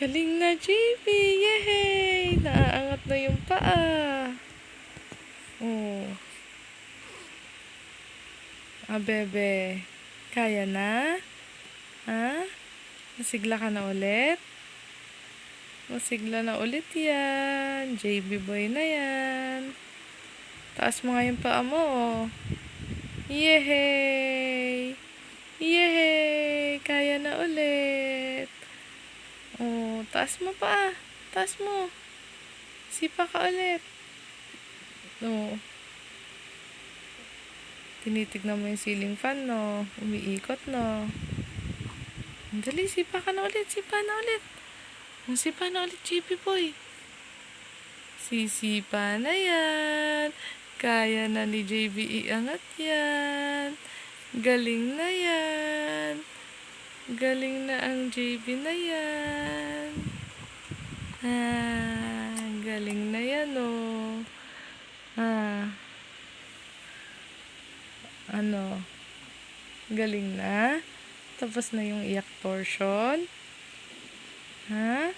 Galing na, JB! Yehey! Naaangat na yung paa. Oh. Bebe. Kaya na? Ha? Masigla ka na ulit? Masigla na ulit yan. JB boy na yan. Taas mo nga yung paa mo, oh. Yehey! Yehey! Kaya na ulit. Oh, taas mo pa. Taas mo. Sipa ka ulit. Oh. Tinitignan mo yung ceiling fan, no? Umiikot, no? Dali, sipa ka na ulit. Sipa na ulit. Sipa na ulit, JB boy. Sisipa na yan. Kaya na ni JB iangat yan. Galing na yan. Galing na ang JB na yan. Galing na yan, oh. Ano? Galing na? Tapos na yung iyak portion? Ha?